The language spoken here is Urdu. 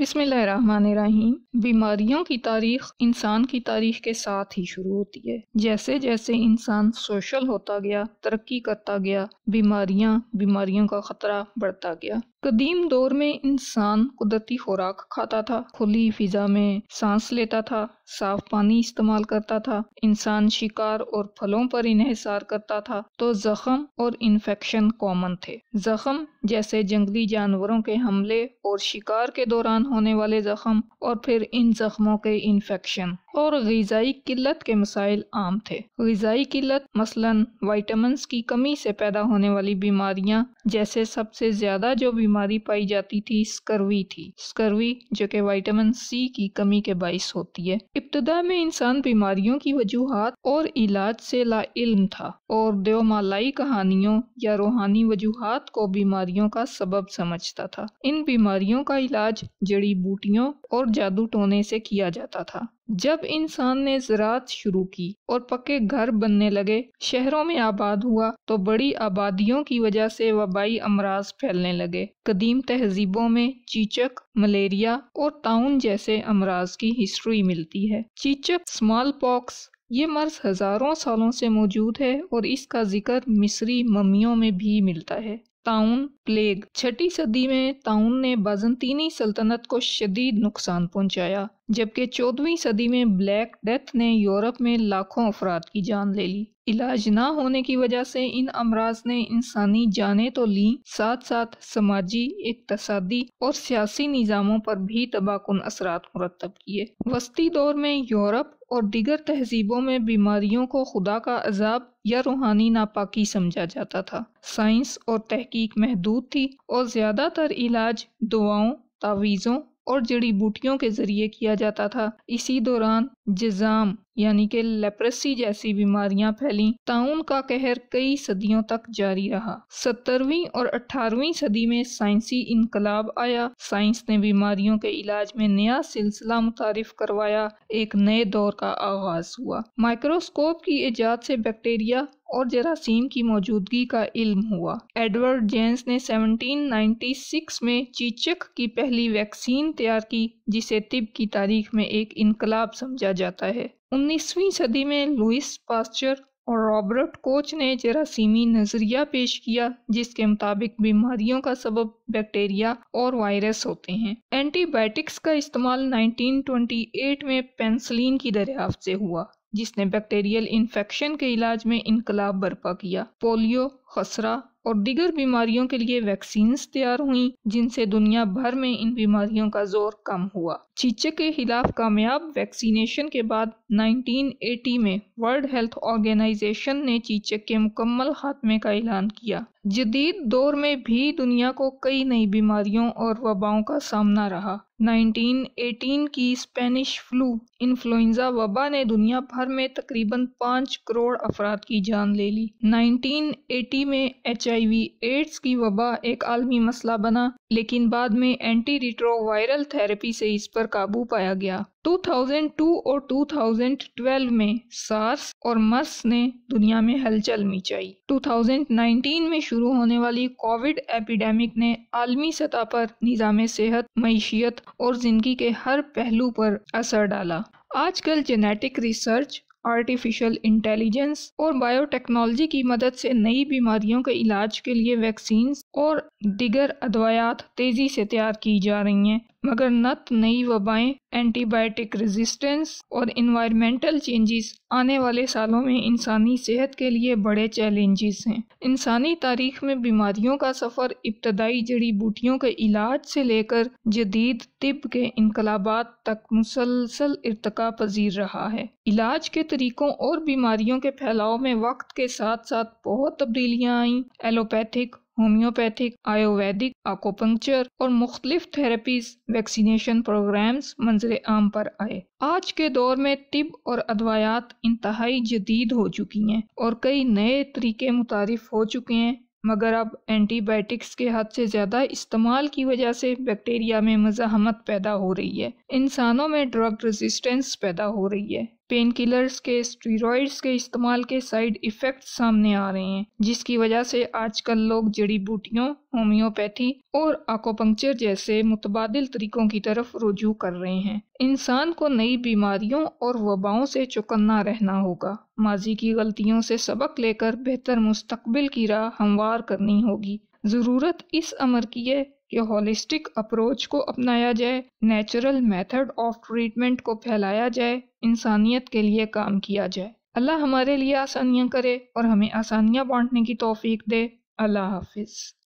بسم اللہ الرحمن الرحیم۔ بیماریوں کی تاریخ انسان کی تاریخ کے ساتھ ہی شروع ہوتی ہے۔ جیسے جیسے انسان سوشل ہوتا گیا، ترقی کرتا گیا، بیماریوں کا خطرہ بڑھتا گیا۔ قدیم دور میں انسان قدرتی خوراک کھاتا تھا، کھلی فضا میں سانس لیتا تھا، صاف پانی استعمال کرتا تھا، انسان شکار اور پھلوں پر انحصار کرتا تھا، تو زخم اور انفیکشن کامن تھے۔ زخم جیسے جنگلی جانوروں کے حملے اور شکار کے دوران ہونے والے زخم، اور پھر ان زخموں کے انفیکشن اور غذائی قلت کے مسائل عام تھے۔ غذائی قلت مثلاً وائٹامنز کی کمی سے پیدا ہونے والی بیماریاں، جیسے سب سے زیادہ جو بیماری پائی جاتی تھی اسکروی تھی، اسکروی جو کہ وائٹامن سی کی کمی کے باعث ہوتی ہے۔ ابتدا میں انسان بیماریوں کی وجوہات اور علاج سے لا علم تھا اور دیومالائی کہانیوں یا روحانی وجوہات کو بیماریوں کا سبب سمجھتا تھا۔ ان بیماریوں کا علاج جڑی بوٹیوں اور جادو ٹونے سے کیا جاتا تھا۔ جب انسان نے زراعت شروع کی اور پکے گھر بننے لگے، شہروں میں آباد ہوا، تو بڑی آبادیوں کی وجہ سے وبائی امراض پھیلنے لگے۔ قدیم تہذیبوں میں چیچک، ملیریا اور طاعون جیسے امراض کی ہسٹری ملتی ہے۔ چیچک، اسمال پاکس، یہ مرض ہزاروں سالوں سے موجود ہے اور اس کا ذکر مصری ممیوں میں بھی ملتا ہے۔ طاعون، پلیگ، 6 صدی میں طاعون نے بازنطینی سلطنت کو شدید نقصان پہنچایا، جبکہ 14ویں صدی میں بلیک ڈیتھ نے یورپ میں لاکھوں افراد کی جان لے لی۔ علاج نہ ہونے کی وجہ سے ان امراض نے انسانی جانیں تو لیں، ساتھ ساتھ سماجی، اقتصادی اور سیاسی نظاموں پر بھی تباہ کن اثرات مرتب کیے۔ وسطی دور میں یورپ اور دیگر تہذیبوں میں بیماریوں کو خدا کا عذاب یا روحانی ناپاکی سمجھا جاتا تھا۔ سائنس اور تحقیق محدود تھی اور زیادہ تر علاج دواؤں، تعویذوں اور جڑی بوٹیوں کے ذریعے کیا جاتا تھا۔ اسی دوران جذام یعنی کہ لیپرسی جیسی بیماریاں پھیلیں۔ طاعون کا قہر کئی صدیوں تک جاری رہا۔ 17ویں اور 18ویں صدی میں سائنسی انقلاب آیا۔ سائنس نے بیماریوں کے علاج میں نیا سلسلہ متعارف کروایا، ایک نئے دور کا آغاز ہوا۔ مائکروسکوپ کی ایجاد سے بیکٹیریا اور جراثیم کی موجودگی کا علم ہوا۔ ایڈورڈ جینز نے 1796 میں چیچک کی پہلی ویکسین تیار کی، جسے طب کی تاریخ میں ایک انقلاب سمجھا جاتا ہے۔ 19ویں صدی میں لوئس پاسچر اور رابرٹ کوچ نے جراثیمی نظریہ پیش کیا، جس کے مطابق بیماریوں کا سبب بیکٹیریا اور وائرس ہوتے ہیں۔ اینٹی بائیوٹکس کا استعمال 1928 میں پینسلین کی دریافت سے ہوا، جس نے بیکٹیریل انفیکشن کے علاج میں انقلاب برپا کیا۔ پولیو، خسرہ اور دیگر بیماریوں کے لیے ویکسینز تیار ہوئیں، جن سے دنیا بھر میں ان بیماریوں کا زور کم ہوا۔ چیچک کے خلاف کامیاب ویکسینیشن کے بعد 1980 میں ورلڈ ہیلتھ آرگنائزیشن نے چیچک کے مکمل خاتمے کا اعلان کیا۔ جدید دور میں بھی دنیا کو کئی نئی بیماریوں اور وباؤں کا سامنا رہا۔ 1918 کی اسپینش فلو انفلوئنزا وبا نے دنیا بھر میں تقریباً 5 کروڑ افراد کی جان لے لی۔ 1980 میں HIV ایڈز کی وبا ایک عالمی مسئلہ بنا، لیکن بعد میں اینٹی ریٹرو وائرل تھراپی سے اس پر قابو پایا گیا۔ 2002 اور 2012 میں سارس اور مرس نے دنیا میں ہلچل مچائی۔ 2019 میں شروع ہونے والی کووڈ ایپیڈیمک نے عالمی سطح پر نظام صحت، معیشت اور زندگی کے ہر پہلو پر اثر ڈالا۔ آج کل جینیٹک ریسرچ، آرٹیفیشل انٹیلیجنس اور بائیو ٹیکنالوجی کی مدد سے نئی بیماریوں کے علاج کے لیے ویکسینز اور دیگر ادویات تیزی سے تیار کی جا رہی ہیں، مگر نئی وبائیں، اینٹی بائیوٹک ریزسٹنس اور انوائرمنٹل چینجز آنے والے سالوں میں انسانی صحت کے لیے بڑے چیلنجز ہیں۔ انسانی تاریخ میں بیماریوں کا سفر ابتدائی جڑی بوٹیوں کے علاج سے لے کر جدید طب کے انقلابات تک مسلسل ارتقا پذیر رہا ہے۔ علاج کے طریقوں اور بیماریوں کے پھیلاؤ میں وقت کے ساتھ ساتھ بہت تبدیلیاں آئیں۔ ایلوپیتھک، ہومیوپیتھک، آیورویدک، آکوپنکچر اور مختلف تھراپیز، ویکسینیشن پروگرامز منظر عام پر آئے۔ آج کے دور میں طب اور ادویات انتہائی جدید ہو چکی ہیں اور کئی نئے طریقے متعارف ہو چکے ہیں، مگر اب اینٹی بائیوٹکس کے حد سے زیادہ استعمال کی وجہ سے بیکٹیریا میں مزاحمت پیدا ہو رہی ہے، انسانوں میں ڈرگ ریزسٹنس پیدا ہو رہی ہے۔ پین کلرز کے، اسٹیرائڈز کے استعمال کے سائیڈ ایفیکٹس سامنے آ رہے ہیں، جس کی وجہ سے آج کل لوگ جڑی بوٹیوں، ہومیوپیتھی اور آکوپنکچر جیسے متبادل طریقوں کی طرف رجوع کر رہے ہیں۔ انسان کو نئی بیماریوں اور وباؤں سے چوکنا رہنا ہوگا، ماضی کی غلطیوں سے سبق لے کر بہتر مستقبل کی راہ ہموار کرنی ہوگی۔ ضرورت اس امر کی ہے کہ ہولسٹک اپروچ کو اپنایا جائے، نیچرل میتھڈ آف ٹریٹمنٹ کو پھیلایا جائے، انسانیت کے لیے کام کیا جائے۔ اللہ ہمارے لیے آسانیاں کرے اور ہمیں آسانیاں بانٹنے کی توفیق دے۔ اللہ حافظ۔